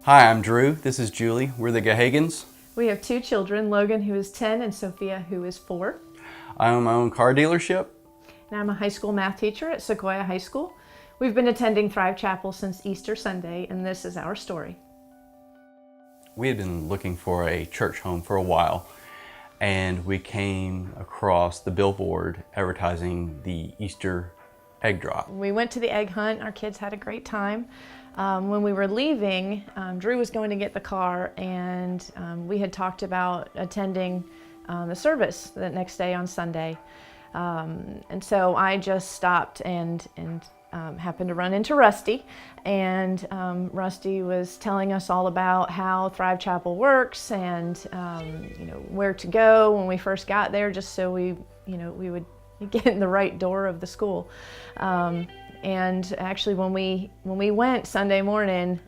Hi, I'm Drew. This is Julie. We're the Geoghagens. We have two children, Logan, who is 10, and Sophia, who is 4. I own my own car dealership. And I'm a high school math teacher at Sequoia High School. We've been attending Thrive Chapel since Easter Sunday, and this is our story. We had been looking for a church home for a while, and we came across the billboard advertising the Easter egg drop. We went to the egg hunt. Our kids had a great time. When we were leaving, Drew was going to get the car, and we had talked about attending the service the next day on Sunday. And so I just stopped and happened to run into Rusty, and Rusty was telling us all about how Thrive Chapel works and where to go when we first got there, just so we would get in the right door of the school. And actually, when we went Sunday morning,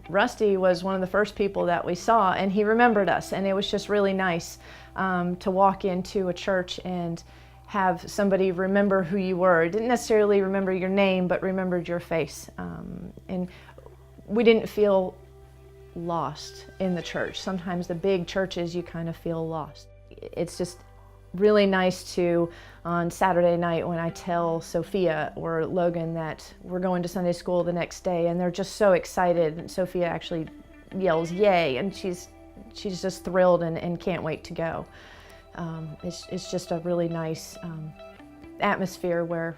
Rusty was one of the first people that we saw, and he remembered us, and it was just really nice to walk into a church and have somebody remember who you were. Didn't necessarily remember your name, but remembered your face. And we didn't feel lost in the church. Sometimes the big churches, you kind of feel lost. It's just really nice to, on Saturday night, when I tell Sophia or Logan that we're going to Sunday school the next day, and they're just so excited. And Sophia actually yells, "Yay!" and she's just thrilled and can't wait to go. It's just a really nice atmosphere where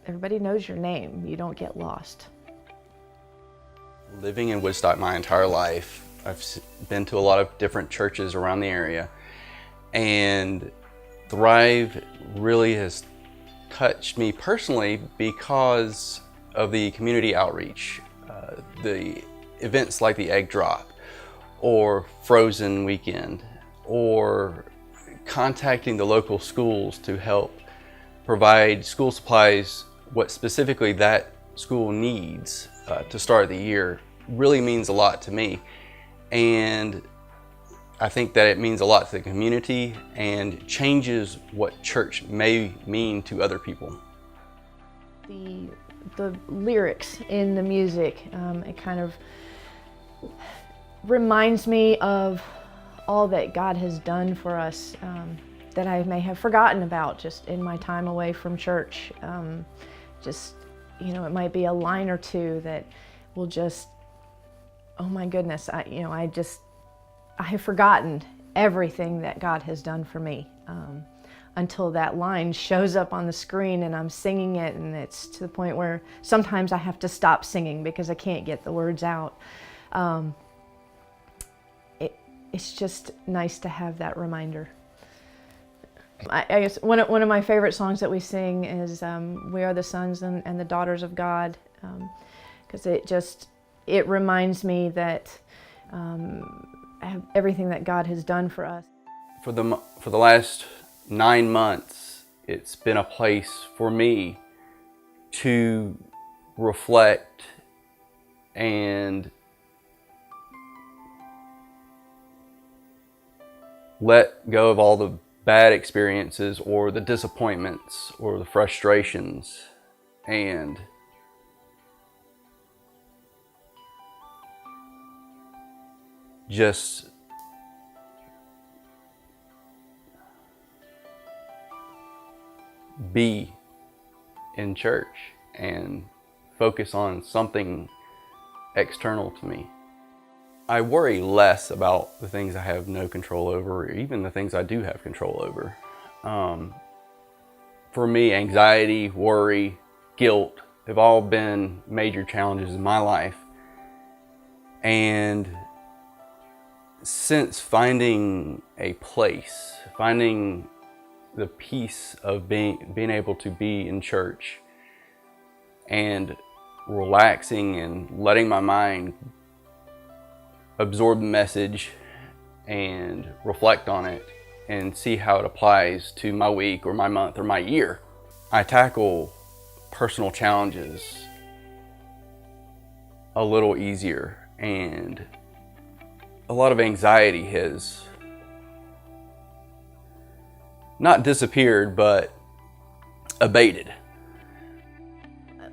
everybody knows your name. You don't get lost. Living in Woodstock my entire life, I've been to a lot of different churches around the area, and Thrive really has touched me personally because of the community outreach, the events like the egg drop or Frozen Weekend, or contacting the local schools to help provide school supplies, what specifically that school needs to start the year, really means a lot to me. And I think that it means a lot to the community and changes what church may mean to other people. The lyrics in the music, it kind of reminds me of all that God has done for us, that I may have forgotten about just in my time away from church. It might be a line or two that will just, oh my goodness, I have forgotten everything that God has done for me, until that line shows up on the screen and I'm singing it, and it's to the point where sometimes I have to stop singing because I can't get the words out. It's just nice to have that reminder. I guess one of my favorite songs that we sing is "We Are the Sons and the Daughters of God," because it reminds me that everything that God has done for us. For the last 9 months, it's been a place for me to reflect and let go of all the bad experiences or the disappointments or the frustrations, and just be in church and focus on something external to me. I worry less about the things I have no control over, or even the things I do have control over. For me, anxiety, worry, guilt have all been major challenges in my life. And since finding a place, finding the peace of being able to be in church and relaxing and letting my mind absorb the message and reflect on it and see how it applies to my week or my month or my year, I tackle personal challenges a little easier, and a lot of anxiety has not disappeared, but abated.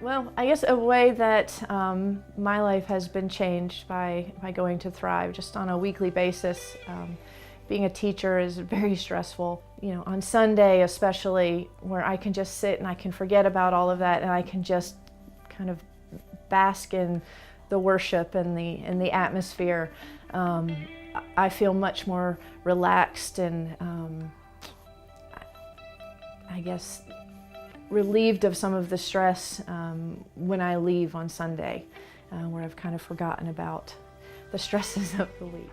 Well, I guess a way that my life has been changed by going to Thrive just on a weekly basis. Being a teacher is very stressful. You know, on Sunday especially, where I can just sit and I can forget about all of that and I can just kind of bask in the worship and the atmosphere. I feel much more relaxed and I guess relieved of some of the stress when I leave on Sunday, where I've kind of forgotten about the stresses of the week.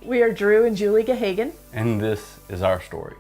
We are Drew and Julie Geoghagen. And this is our story.